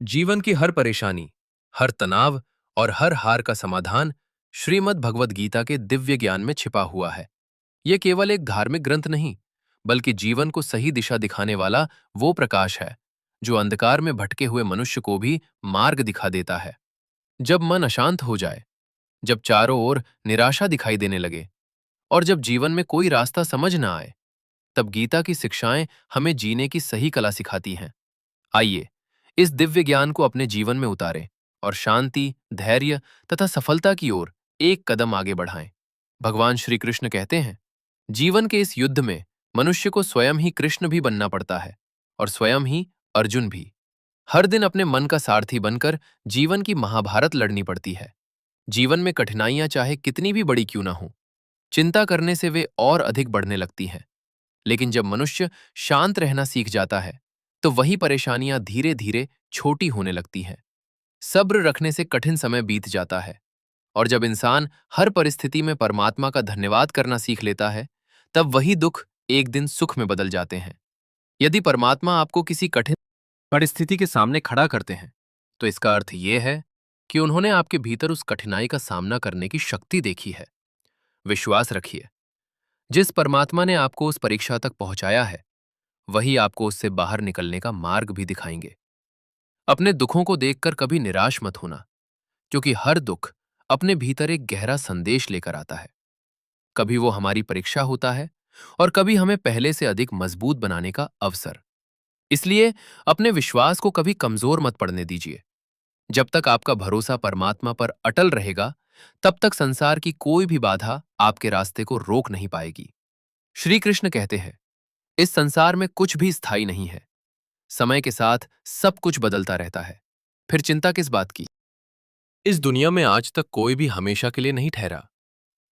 जीवन की हर परेशानी, हर तनाव और हर हार का समाधान श्रीमद् भगवद गीता के दिव्य ज्ञान में छिपा हुआ है। यह केवल एक धार्मिक ग्रंथ नहीं, बल्कि जीवन को सही दिशा दिखाने वाला वो प्रकाश है, जो अंधकार में भटके हुए मनुष्य को भी मार्ग दिखा देता है। जब मन अशांत हो जाए, जब चारों ओर निराशा दिखाई देने लगे और जब जीवन में कोई रास्ता समझ ना आए, तब गीता की शिक्षाएं हमें जीने की सही कला सिखाती हैं। आइए इस दिव्य ज्ञान को अपने जीवन में उतारें और शांति, धैर्य तथा सफलता की ओर एक कदम आगे बढ़ाएं। भगवान श्री कृष्ण कहते हैं, जीवन के इस युद्ध में मनुष्य को स्वयं ही कृष्ण भी बनना पड़ता है और स्वयं ही अर्जुन भी। हर दिन अपने मन का सारथी बनकर जीवन की महाभारत लड़नी पड़ती है। जीवन में कठिनाइयां चाहे कितनी भी बड़ी क्यों ना हो, चिंता करने से वे और अधिक बढ़ने लगती हैं। लेकिन जब मनुष्य शांत रहना सीख जाता है, तो वही परेशानियां धीरे धीरे छोटी होने लगती हैं। सब्र रखने से कठिन समय बीत जाता है और जब इंसान हर परिस्थिति में परमात्मा का धन्यवाद करना सीख लेता है, तब वही दुख एक दिन सुख में बदल जाते हैं। यदि परमात्मा आपको किसी कठिन परिस्थिति के सामने खड़ा करते हैं, तो इसका अर्थ यह है कि उन्होंने आपके भीतर उस कठिनाई का सामना करने की शक्ति देखी है। विश्वास रखिए, जिस परमात्मा ने आपको उस परीक्षा तक पहुंचाया है, वही आपको उससे बाहर निकलने का मार्ग भी दिखाएंगे। अपने दुखों को देखकर कभी निराश मत होना, क्योंकि हर दुख अपने भीतर एक गहरा संदेश लेकर आता है। कभी वो हमारी परीक्षा होता है और कभी हमें पहले से अधिक मजबूत बनाने का अवसर। इसलिए अपने विश्वास को कभी कमजोर मत पड़ने दीजिए। जब तक आपका भरोसा परमात्मा पर अटल रहेगा, तब तक संसार की कोई भी बाधा आपके रास्ते को रोक नहीं पाएगी। श्री कृष्ण कहते हैं, इस संसार में कुछ भी स्थायी नहीं है। समय के साथ सब कुछ बदलता रहता है। फिर चिंता किस बात की? इस दुनिया में आज तक कोई भी हमेशा के लिए नहीं ठहरा।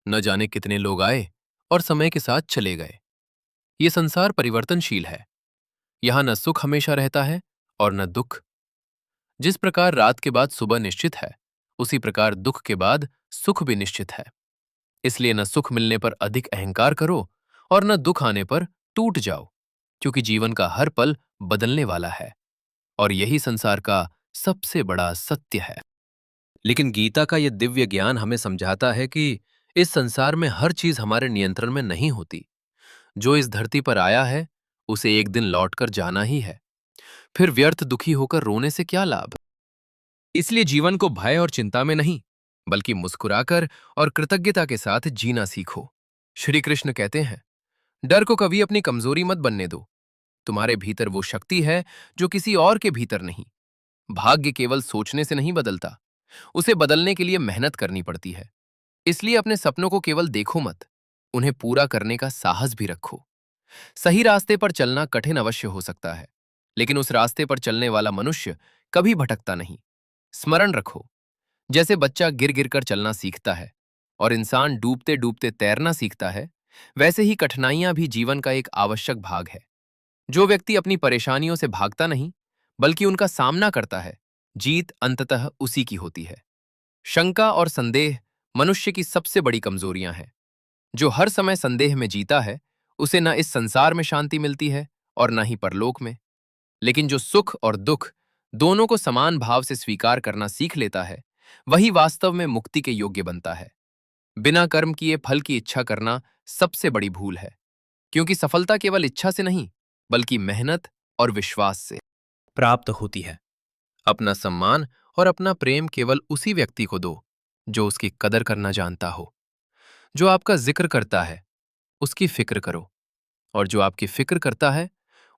न जाने कितने लोग आए और समय के साथ चले गए। ये संसार परिवर्तनशील है। यहां न सुख हमेशा रहता है और न दुख। जिस प्रकार रात के बाद सुबह निश्चित है, उसी प्रकार दुख के बाद सुख भी निश्चित है। इसलिए न सुख मिलने पर अधिक अहंकार करो और न दुख आने पर टूट जाओ, क्योंकि जीवन का हर पल बदलने वाला है और यही संसार का सबसे बड़ा सत्य है। लेकिन गीता का यह दिव्य ज्ञान हमें समझाता है कि इस संसार में हर चीज हमारे नियंत्रण में नहीं होती। जो इस धरती पर आया है, उसे एक दिन लौटकर जाना ही है। फिर व्यर्थ दुखी होकर रोने से क्या लाभ? इसलिए जीवन को भय और चिंता में नहीं, बल्कि मुस्कुराकर और कृतज्ञता के साथ जीना सीखो। श्री कृष्ण कहते हैं, डर को कभी अपनी कमजोरी मत बनने दो। तुम्हारे भीतर वो शक्ति है जो किसी और के भीतर नहीं। भाग्य केवल सोचने से नहीं बदलता, उसे बदलने के लिए मेहनत करनी पड़ती है। इसलिए अपने सपनों को केवल देखो मत, उन्हें पूरा करने का साहस भी रखो। सही रास्ते पर चलना कठिन अवश्य हो सकता है, लेकिन उस रास्ते पर चलने वाला मनुष्य कभी भटकता नहीं। स्मरण रखो, जैसे बच्चा गिर गिर कर चलना सीखता है और इंसान डूबते डूबते तैरना सीखता है, वैसे ही कठिनाइयां भी जीवन का एक आवश्यक भाग है। जो व्यक्ति अपनी परेशानियों से भागता नहीं, बल्कि उनका सामना करता है, जीत अंततः उसी की होती है। शंका और संदेह मनुष्य की सबसे बड़ी कमजोरियां हैं। जो हर समय संदेह में जीता है, उसे न इस संसार में शांति मिलती है और न ही परलोक में। लेकिन जो सुख और दुख दोनों को समान भाव से स्वीकार करना सीख लेता है, वही वास्तव में मुक्ति के योग्य बनता है। बिना कर्म किए फल की इच्छा करना सबसे बड़ी भूल है, क्योंकि सफलता केवल इच्छा से नहीं, बल्कि मेहनत और विश्वास से प्राप्त होती है। अपना सम्मान और अपना प्रेम केवल उसी व्यक्ति को दो जो उसकी कदर करना जानता हो। जो आपका जिक्र करता है, उसकी फिक्र करो, और जो आपकी फिक्र करता है,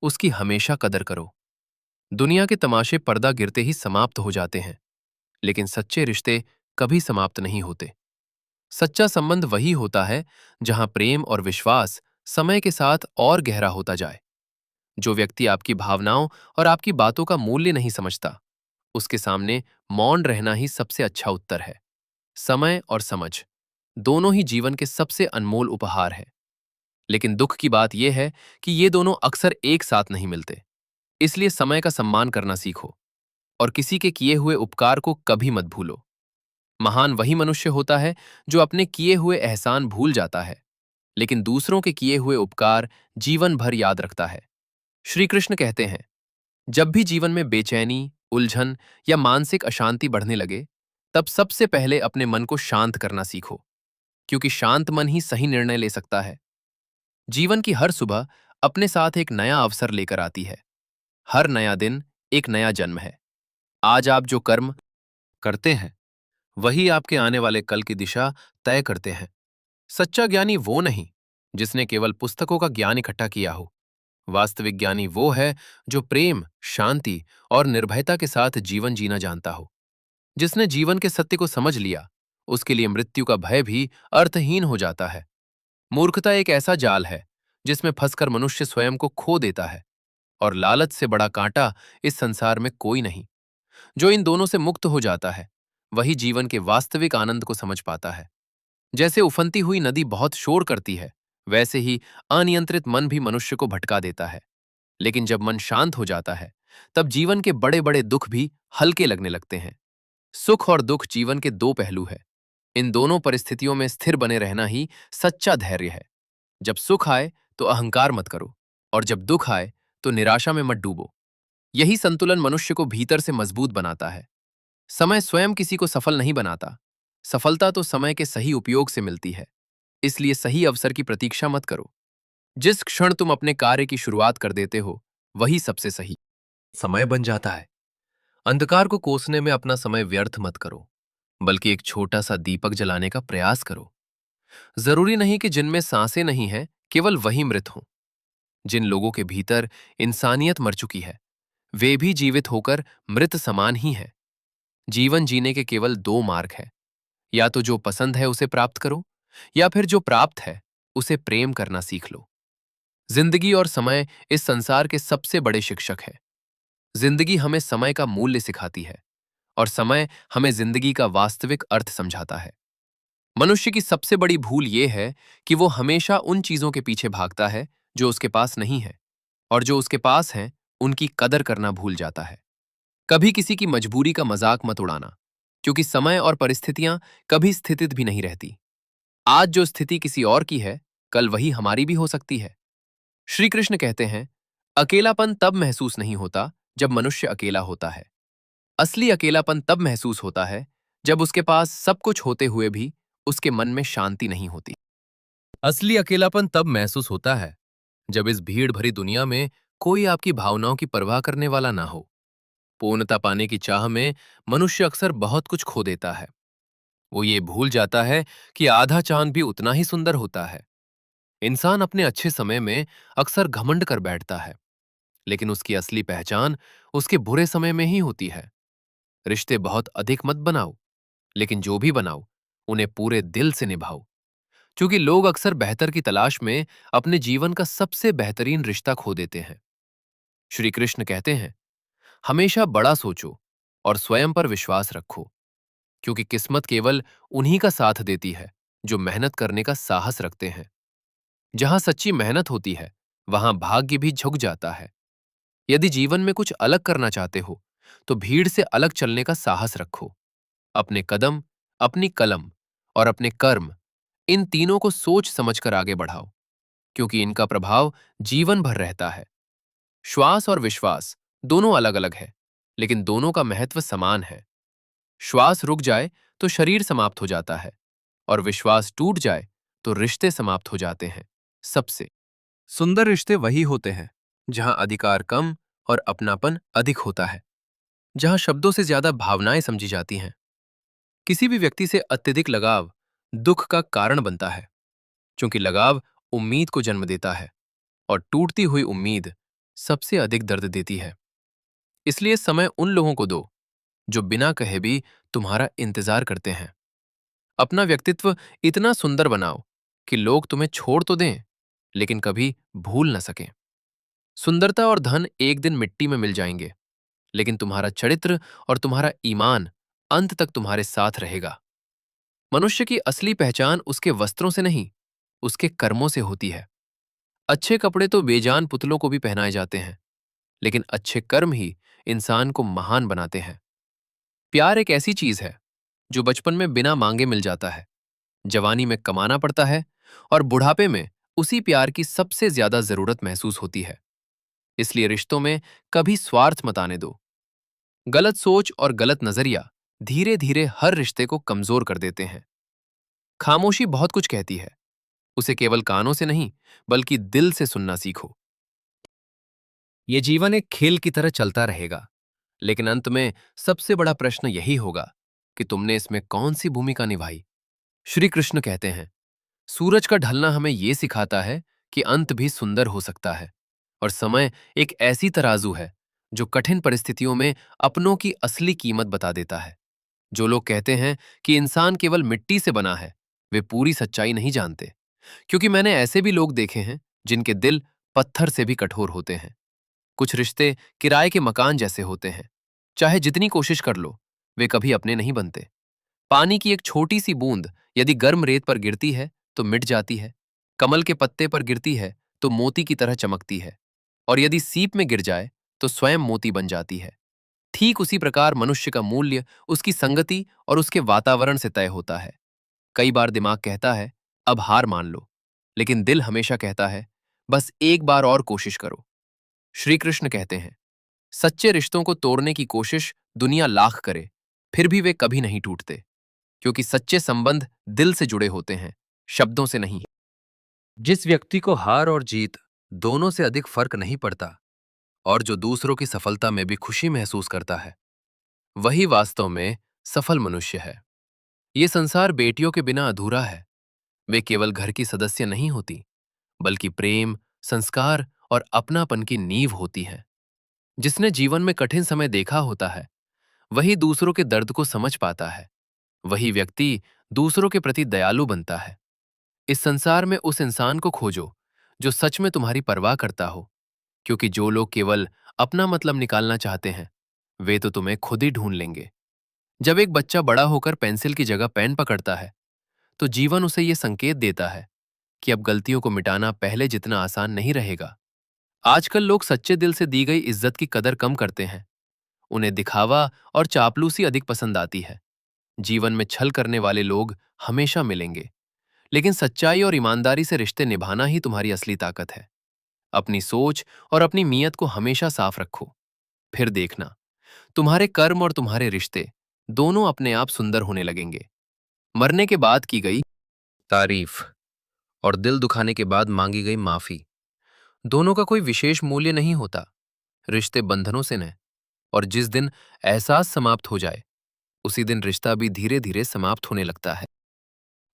उसकी हमेशा कदर करो। दुनिया के तमाशे पर्दा गिरते ही समाप्त हो जाते हैं, लेकिन सच्चे रिश्ते कभी समाप्त नहीं होते। सच्चा संबंध वही होता है जहां प्रेम और विश्वास समय के साथ और गहरा होता जाए। जो व्यक्ति आपकी भावनाओं और आपकी बातों का मूल्य नहीं समझता, उसके सामने मौन रहना ही सबसे अच्छा उत्तर है। समय और समझ दोनों ही जीवन के सबसे अनमोल उपहार है। लेकिन दुख की बात यह है कि ये दोनों अक्सर एक साथ नहीं मिलते। इसलिए समय का सम्मान करना सीखो और किसी के किए हुए उपकार को कभी मत भूलो। महान वही मनुष्य होता है जो अपने किए हुए एहसान भूल जाता है, लेकिन दूसरों के किए हुए उपकार जीवन भर याद रखता है। श्री कृष्ण कहते हैं, जब भी जीवन में बेचैनी, उलझन या मानसिक अशांति बढ़ने लगे, तब सबसे पहले अपने मन को शांत करना सीखो, क्योंकि शांत मन ही सही निर्णय ले सकता है। जीवन की हर सुबह अपने साथ एक नया अवसर लेकर आती है। हर नया दिन एक नया जन्म है। आज आप जो कर्म करते हैं, वही आपके आने वाले कल की दिशा तय करते हैं। सच्चा ज्ञानी वो नहीं जिसने केवल पुस्तकों का ज्ञान इकट्ठा किया हो। वास्तविक ज्ञानी वो है जो प्रेम, शांति और निर्भयता के साथ जीवन जीना जानता हो। जिसने जीवन के सत्य को समझ लिया, उसके लिए मृत्यु का भय भी अर्थहीन हो जाता है। मूर्खता एक ऐसा जाल है जिसमें फंसकर मनुष्य स्वयं को खो देता है, और लालच से बड़ा कांटा इस संसार में कोई नहीं। जो इन दोनों से मुक्त हो जाता है, वही जीवन के वास्तविक आनंद को समझ पाता है। जैसे उफनती हुई नदी बहुत शोर करती है, वैसे ही अनियंत्रित मन भी मनुष्य को भटका देता है। लेकिन जब मन शांत हो जाता है, तब जीवन के बड़े बड़े दुख भी हल्के लगने लगते हैं। सुख और दुख जीवन के दो पहलू है। इन दोनों परिस्थितियों में स्थिर बने रहना ही सच्चा धैर्य है। जब सुख आए तो अहंकार मत करो, और जब दुख आए तो निराशा में मत डूबो। यही संतुलन मनुष्य को भीतर से मजबूत बनाता है। समय स्वयं किसी को सफल नहीं बनाता। सफलता तो समय के सही उपयोग से मिलती है। इसलिए सही अवसर की प्रतीक्षा मत करो। जिस क्षण तुम अपने कार्य की शुरुआत कर देते हो, वही सबसे सही समय बन जाता है। अंधकार को कोसने में अपना समय व्यर्थ मत करो, बल्कि एक छोटा सा दीपक जलाने का प्रयास करो। जरूरी नहीं कि जिनमें सांसें नहीं हैं, केवल वही मृत हों। जिन लोगों के भीतर इंसानियत मर चुकी है, वे भी जीवित होकर मृत समान ही हैं। जीवन जीने के केवल दो मार्ग हैं। या तो जो पसंद है उसे प्राप्त करो, या फिर जो प्राप्त है उसे प्रेम करना सीख लो। जिंदगी और समय इस संसार के सबसे बड़े शिक्षक है। जिंदगी हमें समय का मूल्य सिखाती है, और समय हमें जिंदगी का वास्तविक अर्थ समझाता है। मनुष्य की सबसे बड़ी भूल यह है कि वो हमेशा उन चीजों के पीछे भागता है जो उसके पास नहीं है, और जो उसके पास हैं उनकी कदर करना भूल जाता है। कभी किसी की मजबूरी का मजाक मत उड़ाना, क्योंकि समय और परिस्थितियां कभी स्थितित भी नहीं रहती। आज जो स्थिति किसी और की है, कल वही हमारी भी हो सकती है। श्री कृष्ण कहते हैं, अकेलापन तब महसूस नहीं होता जब मनुष्य अकेला होता है। असली अकेलापन तब महसूस होता है जब उसके पास सब कुछ होते हुए भी उसके मन में शांति नहीं होती। असली अकेलापन तब महसूस होता है जब इस भीड़ भरी दुनिया में कोई आपकी भावनाओं की परवाह करने वाला ना हो। पूर्णता पाने की चाह में मनुष्य अक्सर बहुत कुछ खो देता है। वो ये भूल जाता है कि आधा चांद भी उतना ही सुंदर होता है। इंसान अपने अच्छे समय में अक्सर घमंड कर बैठता है, लेकिन उसकी असली पहचान उसके बुरे समय में ही होती है। रिश्ते बहुत अधिक मत बनाओ, लेकिन जो भी बनाओ उन्हें पूरे दिल से निभाओ, क्योंकि लोग अक्सर बेहतर की तलाश में अपने जीवन का सबसे बेहतरीन रिश्ता खो देते हैं। श्री कृष्ण कहते हैं, हमेशा बड़ा सोचो और स्वयं पर विश्वास रखो, क्योंकि किस्मत केवल उन्हीं का साथ देती है जो मेहनत करने का साहस रखते हैं। जहां सच्ची मेहनत होती है, वहां भाग्य भी झुक जाता है। यदि जीवन में कुछ अलग करना चाहते हो, तो भीड़ से अलग चलने का साहस रखो। अपने कदम, अपनी कलम और अपने कर्म, इन तीनों को सोच समझकर आगे बढ़ाओ, क्योंकि इनका प्रभाव जीवन भर रहता है। श्वास और विश्वास दोनों अलग अलग है, लेकिन दोनों का महत्व समान है। श्वास रुक जाए तो शरीर समाप्त हो जाता है, और विश्वास टूट जाए तो रिश्ते समाप्त हो जाते हैं। सबसे सुंदर रिश्ते वही होते हैं जहां अधिकार कम और अपनापन अधिक होता है, जहां शब्दों से ज्यादा भावनाएं समझी जाती हैं। किसी भी व्यक्ति से अत्यधिक लगाव दुख का कारण बनता है, क्योंकि लगाव उम्मीद को जन्म देता है, और टूटती हुई उम्मीद सबसे अधिक दर्द देती है। इसलिए समय उन लोगों को दो जो बिना कहे भी तुम्हारा इंतजार करते हैं। अपना व्यक्तित्व इतना सुंदर बनाओ कि लोग तुम्हें छोड़ तो दें, लेकिन कभी भूल न सकें। सुंदरता और धन एक दिन मिट्टी में मिल जाएंगे, लेकिन तुम्हारा चरित्र और तुम्हारा ईमान अंत तक तुम्हारे साथ रहेगा। मनुष्य की असली पहचान उसके वस्त्रों से नहीं, उसके कर्मों से होती है। अच्छे कपड़े तो बेजान पुतलों को भी पहनाए जाते हैं, लेकिन अच्छे कर्म ही इंसान को महान बनाते हैं। प्यार एक ऐसी चीज है जो बचपन में बिना मांगे मिल जाता है, जवानी में कमाना पड़ता है, और बुढ़ापे में उसी प्यार की सबसे ज्यादा जरूरत महसूस होती है। इसलिए रिश्तों में कभी स्वार्थ मत आने दो। गलत सोच और गलत नजरिया धीरे धीरे हर रिश्ते को कमजोर कर देते हैं। खामोशी बहुत कुछ कहती है, उसे केवल कानों से नहीं बल्कि दिल से सुनना सीखो। ये जीवन एक खेल की तरह चलता रहेगा, लेकिन अंत में सबसे बड़ा प्रश्न यही होगा कि तुमने इसमें कौन सी भूमिका निभाई। श्री कृष्ण कहते हैं, सूरज का ढलना हमें यह सिखाता है कि अंत भी सुंदर हो सकता है, और समय एक ऐसी तराजू है जो कठिन परिस्थितियों में अपनों की असली कीमत बता देता है। जो लोग कहते हैं कि इंसान केवल मिट्टी से बना है, वे पूरी सच्चाई नहीं जानते, क्योंकि मैंने ऐसे भी लोग देखे हैं जिनके दिल पत्थर से भी कठोर होते हैं। कुछ रिश्ते किराए के मकान जैसे होते हैं, चाहे जितनी कोशिश कर लो वे कभी अपने नहीं बनते। पानी की एक छोटी सी बूंद यदि गर्म रेत पर गिरती है तो मिट जाती है, कमल के पत्ते पर गिरती है तो मोती की तरह चमकती है, और यदि सीप में गिर जाए तो स्वयं मोती बन जाती है। ठीक उसी प्रकार मनुष्य का मूल्य उसकी संगति और उसके वातावरण से तय होता है। कई बार दिमाग कहता है अब हार मान लो, लेकिन दिल हमेशा कहता है बस एक बार और कोशिश करो। श्री कृष्ण कहते हैं, सच्चे रिश्तों को तोड़ने की कोशिश दुनिया लाख करे, फिर भी वे कभी नहीं टूटते, क्योंकि सच्चे संबंध दिल से जुड़े होते हैं, शब्दों से नहीं। जिस व्यक्ति को हार और जीत दोनों से अधिक फर्क नहीं पड़ता, और जो दूसरों की सफलता में भी खुशी महसूस करता है, वही वास्तव में सफल मनुष्य है। ये संसार बेटियों के बिना अधूरा है। वे केवल घर की सदस्य नहीं होती, बल्कि प्रेम, संस्कार और अपनापन की नींव होती हैं। जिसने जीवन में कठिन समय देखा होता है, वही दूसरों के दर्द को समझ पाता है। वही व्यक्ति दूसरों के प्रति दयालु बनता है। इस संसार में उस इंसान को खोजो जो सच में तुम्हारी परवाह करता हो, क्योंकि जो लोग केवल अपना मतलब निकालना चाहते हैं, वे तो तुम्हें खुद ही ढूंढ लेंगे। जब एक बच्चा बड़ा होकर पेंसिल की जगह पेन पकड़ता है, तो जीवन उसे यह संकेत देता है कि अब गलतियों को मिटाना पहले जितना आसान नहीं रहेगा। आजकल लोग सच्चे दिल से दी गई इज्जत की कदर कम करते हैं। उन्हें दिखावा और चापलूसी अधिक पसंद आती है। जीवन में छल करने वाले लोग हमेशा मिलेंगे, लेकिन सच्चाई और ईमानदारी से रिश्ते निभाना ही तुम्हारी असली ताकत है। अपनी सोच और अपनी नीयत को हमेशा साफ रखो, फिर देखना तुम्हारे कर्म और तुम्हारे रिश्ते दोनों अपने आप सुंदर होने लगेंगे। मरने के बाद की गई तारीफ और दिल दुखाने के बाद मांगी गई माफी, दोनों का कोई विशेष मूल्य नहीं होता। रिश्ते बंधनों से न, और जिस दिन एहसास समाप्त हो जाए, उसी दिन रिश्ता भी धीरे धीरे समाप्त होने लगता है।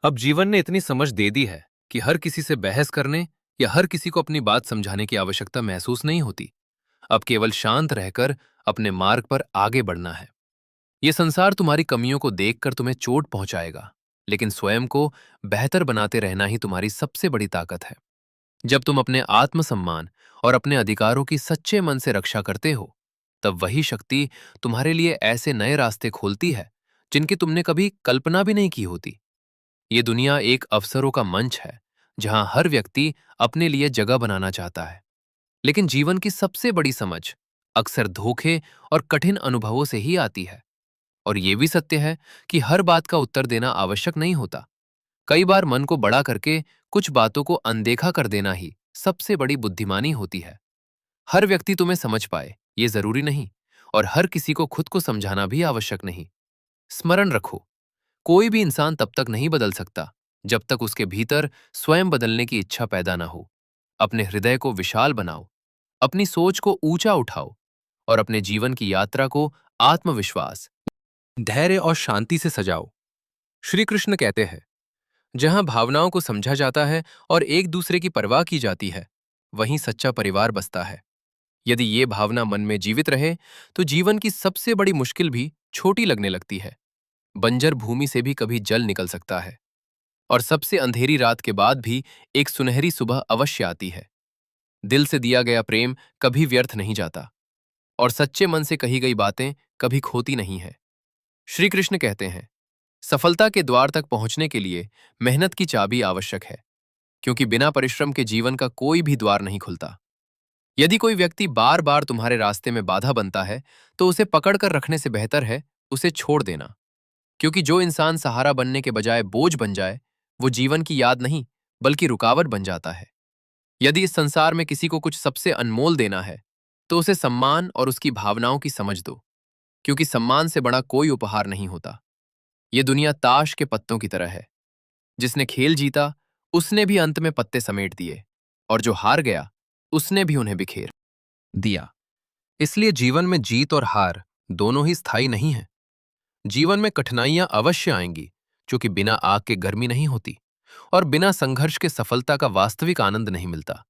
अब जीवन ने इतनी समझ दे दी है कि हर किसी से बहस करने या हर किसी को अपनी बात समझाने की आवश्यकता महसूस नहीं होती। अब केवल शांत रहकर अपने मार्ग पर आगे बढ़ना है। यह संसार तुम्हारी कमियों को देखकर तुम्हें चोट पहुंचाएगा, लेकिन स्वयं को बेहतर बनाते रहना ही तुम्हारी सबसे बड़ी ताकत है। जब तुम अपने आत्मसम्मान और अपने अधिकारों की सच्चे मन से रक्षा करते हो, तब वही शक्ति तुम्हारे लिए ऐसे नए रास्ते खोलती है जिनकी तुमने कभी कल्पना भी नहीं की होती। ये दुनिया एक अवसरों का मंच है, जहां हर व्यक्ति अपने लिए जगह बनाना चाहता है, लेकिन जीवन की सबसे बड़ी समझ अक्सर धोखे और कठिन अनुभवों से ही आती है। और यह भी सत्य है कि हर बात का उत्तर देना आवश्यक नहीं होता। कई बार मन को बड़ा करके कुछ बातों को अनदेखा कर देना ही सबसे बड़ी बुद्धिमानी होती है। हर व्यक्ति तुम्हें समझ पाए ये जरूरी नहीं, और हर किसी को खुद को समझाना भी आवश्यक नहीं। स्मरण रखो, कोई भी इंसान तब तक नहीं बदल सकता जब तक उसके भीतर स्वयं बदलने की इच्छा पैदा ना हो। अपने हृदय को विशाल बनाओ, अपनी सोच को ऊंचा उठाओ, और अपने जीवन की यात्रा को आत्मविश्वास, धैर्य और शांति से सजाओ। श्री कृष्ण कहते हैं, जहां भावनाओं को समझा जाता है और एक दूसरे की परवाह की जाती है, वहीं सच्चा परिवार बसता है। यदि ये भावना मन में जीवित रहे, तो जीवन की सबसे बड़ी मुश्किल भी छोटी लगने लगती है। बंजर भूमि से भी कभी जल निकल सकता है, और सबसे अंधेरी रात के बाद भी एक सुनहरी सुबह अवश्य आती है। दिल से दिया गया प्रेम कभी व्यर्थ नहीं जाता, और सच्चे मन से कही गई बातें कभी खोती नहीं है। श्री कृष्ण कहते हैं, सफलता के द्वार तक पहुंचने के लिए मेहनत की चाबी आवश्यक है, क्योंकि बिना परिश्रम के जीवन का कोई भी द्वार नहीं खुलता। यदि कोई व्यक्ति बार बार तुम्हारे रास्ते में बाधा बनता है, तो उसे पकड़कर रखने से बेहतर है उसे छोड़ देना, क्योंकि जो इंसान सहारा बनने के बजाय बोझ बन जाए, वो जीवन की याद नहीं बल्कि रुकावट बन जाता है। यदि इस संसार में किसी को कुछ सबसे अनमोल देना है, तो उसे सम्मान और उसकी भावनाओं की समझ दो, क्योंकि सम्मान से बड़ा कोई उपहार नहीं होता। ये दुनिया ताश के पत्तों की तरह है। जिसने खेल जीता, उसने भी अंत में पत्ते समेट दिए, और जो हार गया, उसने भी उन्हें बिखेर दिया। इसलिए जीवन में जीत और हार दोनों ही स्थायी नहीं है। जीवन में कठिनाइयां अवश्य आएंगी, क्योंकि बिना आग के गर्मी नहीं होती, और बिना संघर्ष के सफलता का वास्तविक आनंद नहीं मिलता।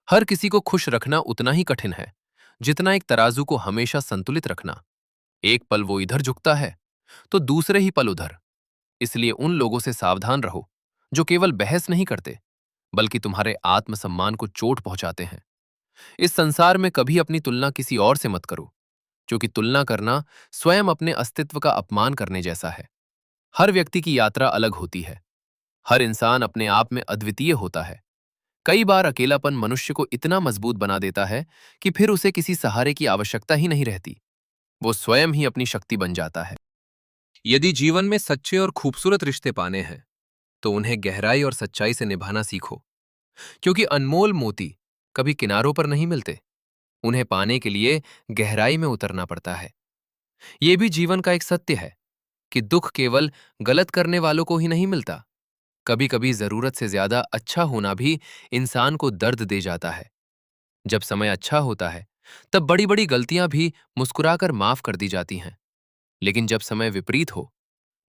हर किसी को खुश रखना उतना ही कठिन है जितना एक तराजू को हमेशा संतुलित रखना। एक पल वो इधर झुकता है तो दूसरे ही पल उधर। इसलिए उन लोगों से सावधान रहो जो केवल बहस नहीं करते, बल्कि तुम्हारे आत्मसम्मान को चोट पहुंचाते हैं। इस संसार में कभी अपनी तुलना किसी और से मत करो, क्योंकि तुलना करना स्वयं अपने अस्तित्व का अपमान करने जैसा है। हर व्यक्ति की यात्रा अलग होती है। हर इंसान अपने आप में अद्वितीय होता है। कई बार अकेलापन मनुष्य को इतना मजबूत बना देता है कि फिर उसे किसी सहारे की आवश्यकता ही नहीं रहती। वो स्वयं ही अपनी शक्ति बन जाता है। यदि जीवन में सच्चे और खूबसूरत रिश्ते पाने हैं, तो उन्हें गहराई और सच्चाई से निभाना सीखो, क्योंकि अनमोल मोती कभी किनारों पर नहीं मिलते। उन्हें पाने के लिए गहराई में उतरना पड़ता है। यह भी जीवन का एक सत्य है कि दुख केवल गलत करने वालों को ही नहीं मिलता। कभी कभी जरूरत से ज्यादा अच्छा होना भी इंसान को दर्द दे जाता है। जब समय अच्छा होता है, तब बड़ी बड़ी गलतियां भी मुस्कुराकर माफ कर दी जाती हैं। लेकिन जब समय विपरीत हो,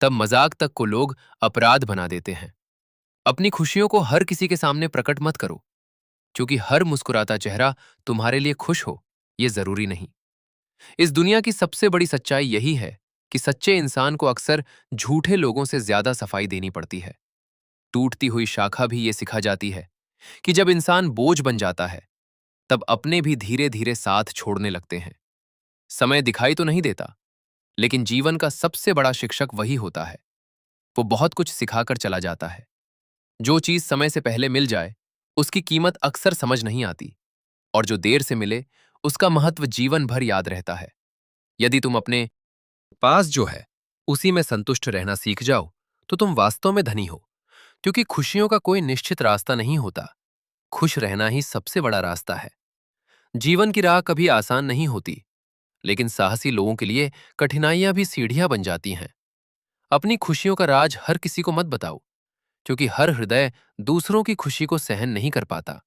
तब मजाक तक को लोग अपराध बना देते हैं। अपनी खुशियों को हर किसी के सामने प्रकट मत करो, क्योंकि हर मुस्कुराता चेहरा तुम्हारे लिए खुश हो, यह जरूरी नहीं। इस दुनिया की सबसे बड़ी सच्चाई यही है कि सच्चे इंसान को अक्सर झूठे लोगों से ज्यादा सफाई देनी पड़ती है। टूटती हुई शाखा भी ये सिखा जाती है कि जब इंसान बोझ बन जाता है, तब अपने भी धीरे धीरे साथ छोड़ने लगते हैं। समय दिखाई तो नहीं देता, लेकिन जीवन का सबसे बड़ा शिक्षक वही होता है। वो बहुत कुछ सिखाकर चला जाता है। जो चीज समय से पहले मिल जाए, उसकी कीमत अक्सर समझ नहीं आती, और जो देर से मिले, उसका महत्व जीवन भर याद रहता है। यदि तुम अपने पास जो है, उसी में संतुष्ट रहना सीख जाओ, तो तुम वास्तव में धनी हो। क्योंकि खुशियों का कोई निश्चित रास्ता नहीं होता। खुश रहना ही सबसे बड़ा रास्ता है। जीवन की राह कभी आसान नहीं होती, लेकिन साहसी लोगों के लिए कठिनाइयां भी सीढ़ियां बन जाती हैं। अपनी खुशियों का राज हर किसी को मत बताओ, क्योंकि हर हृदय दूसरों की खुशी को सहन नहीं कर पाता।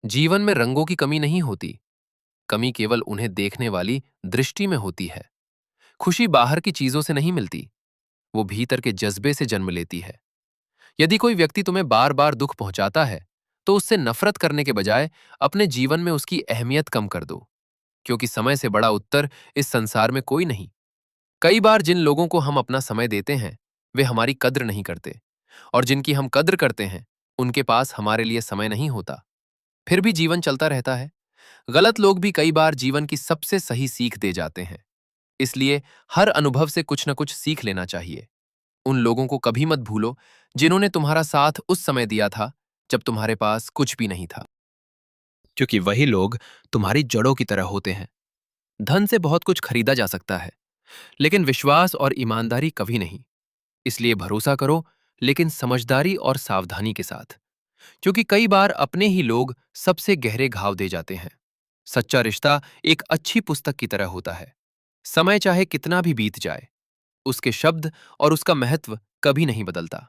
जीवन में रंगों की कमी नहीं होती, कमी केवल उन्हें देखने वाली दृष्टि में होती है। खुशी बाहर की चीजों से नहीं मिलती, वो भीतर के जज्बे से जन्म लेती है। यदि कोई व्यक्ति तुम्हें बार बार दुख पहुंचाता है, तो उससे नफरत करने के बजाय अपने जीवन में उसकी अहमियत कम कर दो, क्योंकि समय से बड़ा उत्तर इस संसार में कोई नहीं। कई बार जिन लोगों को हम अपना समय देते हैं, वे हमारी कद्र नहीं करते, और जिनकी हम कद्र करते हैं, उनके पास हमारे लिए समय नहीं होता। फिर भी जीवन चलता रहता है। गलत लोग भी कई बार जीवन की सबसे सही सीख दे जाते हैं। इसलिए हर अनुभव से कुछ न कुछ सीख लेना चाहिए। उन लोगों को कभी मत भूलो जिन्होंने तुम्हारा साथ उस समय दिया था जब तुम्हारे पास कुछ भी नहीं था, क्योंकि वही लोग तुम्हारी जड़ों की तरह होते हैं। धन से बहुत कुछ खरीदा जा सकता है, लेकिन विश्वास और ईमानदारी कभी नहीं। इसलिए भरोसा करो, लेकिन समझदारी और सावधानी के साथ, क्योंकि कई बार अपने ही लोग सबसे गहरे घाव दे जाते हैं। सच्चा रिश्ता एक अच्छी पुस्तक की तरह होता है। समय चाहे कितना भी बीत जाए, उसके शब्द और उसका महत्व कभी नहीं बदलता।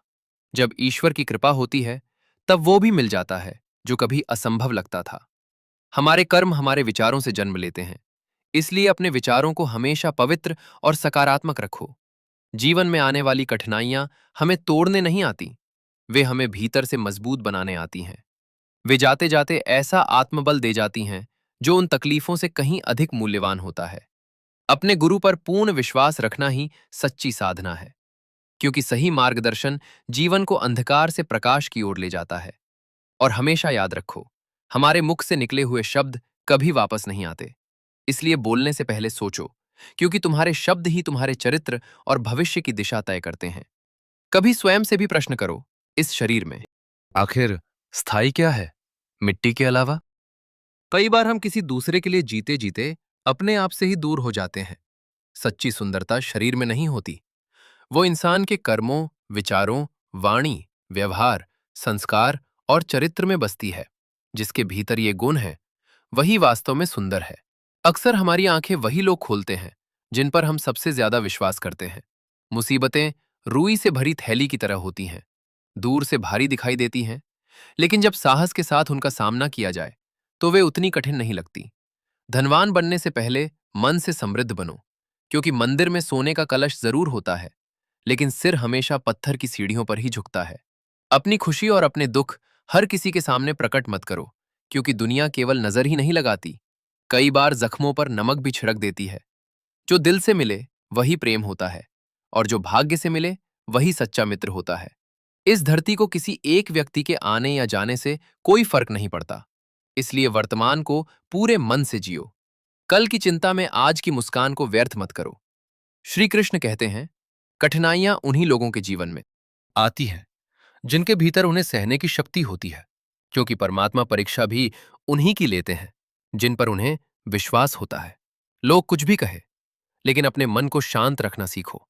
जब ईश्वर की कृपा होती है, तब वो भी मिल जाता है जो कभी असंभव लगता था। हमारे कर्म हमारे विचारों से जन्म लेते हैं, इसलिए अपने विचारों को हमेशा पवित्र और सकारात्मक रखो। जीवन में आने वाली कठिनाइयां हमें तोड़ने नहीं आती, वे हमें भीतर से मजबूत बनाने आती हैं। वे जाते जाते ऐसा आत्मबल दे जाती हैं जो उन तकलीफों से कहीं अधिक मूल्यवान होता है। अपने गुरु पर पूर्ण विश्वास रखना ही सच्ची साधना है, क्योंकि सही मार्गदर्शन जीवन को अंधकार से प्रकाश की ओर ले जाता है। और हमेशा याद रखो, हमारे मुख से निकले हुए शब्द कभी वापस नहीं आते। इसलिए बोलने से पहले सोचो, क्योंकि तुम्हारे शब्द ही तुम्हारे चरित्र और भविष्य की दिशा तय करते हैं। कभी स्वयं से भी प्रश्न करो, इस शरीर में आखिर स्थायी क्या है, मिट्टी के अलावा? कई बार हम किसी दूसरे के लिए जीते जीते अपने आप से ही दूर हो जाते हैं। सच्ची सुंदरता शरीर में नहीं होती, वो इंसान के कर्मों, विचारों, वाणी, व्यवहार, संस्कार और चरित्र में बसती है। जिसके भीतर ये गुण है, वही वास्तव में सुंदर है। अक्सर हमारी आंखें वही लोग खोलते हैं जिन पर हम सबसे ज्यादा विश्वास करते हैं। मुसीबतें रुई से भरी थैली की तरह होती हैं, दूर से भारी दिखाई देती हैं, लेकिन जब साहस के साथ उनका सामना किया जाए तो वे उतनी कठिन नहीं लगती। धनवान बनने से पहले मन से समृद्ध बनो, क्योंकि मंदिर में सोने का कलश जरूर होता है, लेकिन सिर हमेशा पत्थर की सीढ़ियों पर ही झुकता है। अपनी खुशी और अपने दुख हर किसी के सामने प्रकट मत करो, क्योंकि दुनिया केवल नजर ही नहीं लगाती, कई बार जख्मों पर नमक भी छिड़क देती है। जो दिल से मिले वही प्रेम होता है, और जो भाग्य से मिले वही सच्चा मित्र होता है। इस धरती को किसी एक व्यक्ति के आने या जाने से कोई फर्क नहीं पड़ता, इसलिए वर्तमान को पूरे मन से जियो। कल की चिंता में आज की मुस्कान को व्यर्थ मत करो। श्री कृष्ण कहते हैं, कठिनाइयां उन्हीं लोगों के जीवन में आती हैं जिनके भीतर उन्हें सहने की शक्ति होती है, क्योंकि परमात्मा परीक्षा भी उन्हीं की लेते हैं जिन पर उन्हें विश्वास होता है। लोग कुछ भी कहे, लेकिन अपने मन को शांत रखना सीखो,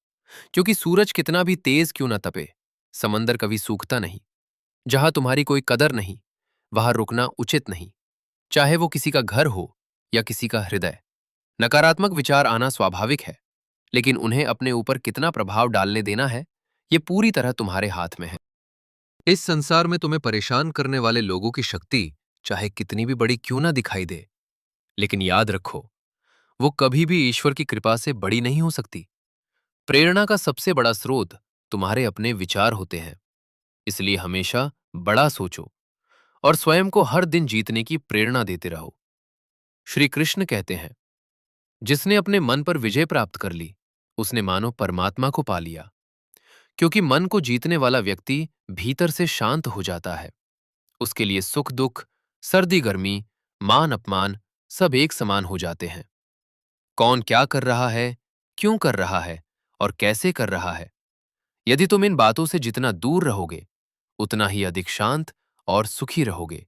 क्योंकि सूरज कितना भी तेज क्यों न तपे, समंदर कभी सूखता नहीं। जहां तुम्हारी कोई कदर नहीं, वहां रुकना उचित नहीं, चाहे वो किसी का घर हो या किसी का हृदय। नकारात्मक विचार आना स्वाभाविक है, लेकिन उन्हें अपने ऊपर कितना प्रभाव डालने देना है, ये पूरी तरह तुम्हारे हाथ में है। इस संसार में तुम्हें परेशान करने वाले लोगों की शक्ति चाहे कितनी भी बड़ी क्यों ना दिखाई दे, लेकिन याद रखो, वो कभी भी ईश्वर की कृपा से बड़ी नहीं हो सकती। प्रेरणा का सबसे बड़ा स्रोत तुम्हारे अपने विचार होते हैं, इसलिए हमेशा बड़ा सोचो और स्वयं को हर दिन जीतने की प्रेरणा देते रहो। श्री कृष्ण कहते हैं, जिसने अपने मन पर विजय प्राप्त कर ली, उसने मानो परमात्मा को पा लिया, क्योंकि मन को जीतने वाला व्यक्ति भीतर से शांत हो जाता है। उसके लिए सुख दुख, सर्दी गर्मी, मान अपमान सब एक समान हो जाते हैं। कौन क्या कर रहा है, क्यों कर रहा है और कैसे कर रहा है, यदि तुम इन बातों से जितना दूर रहोगे, उतना ही अधिक शांत और सुखी रहोगे।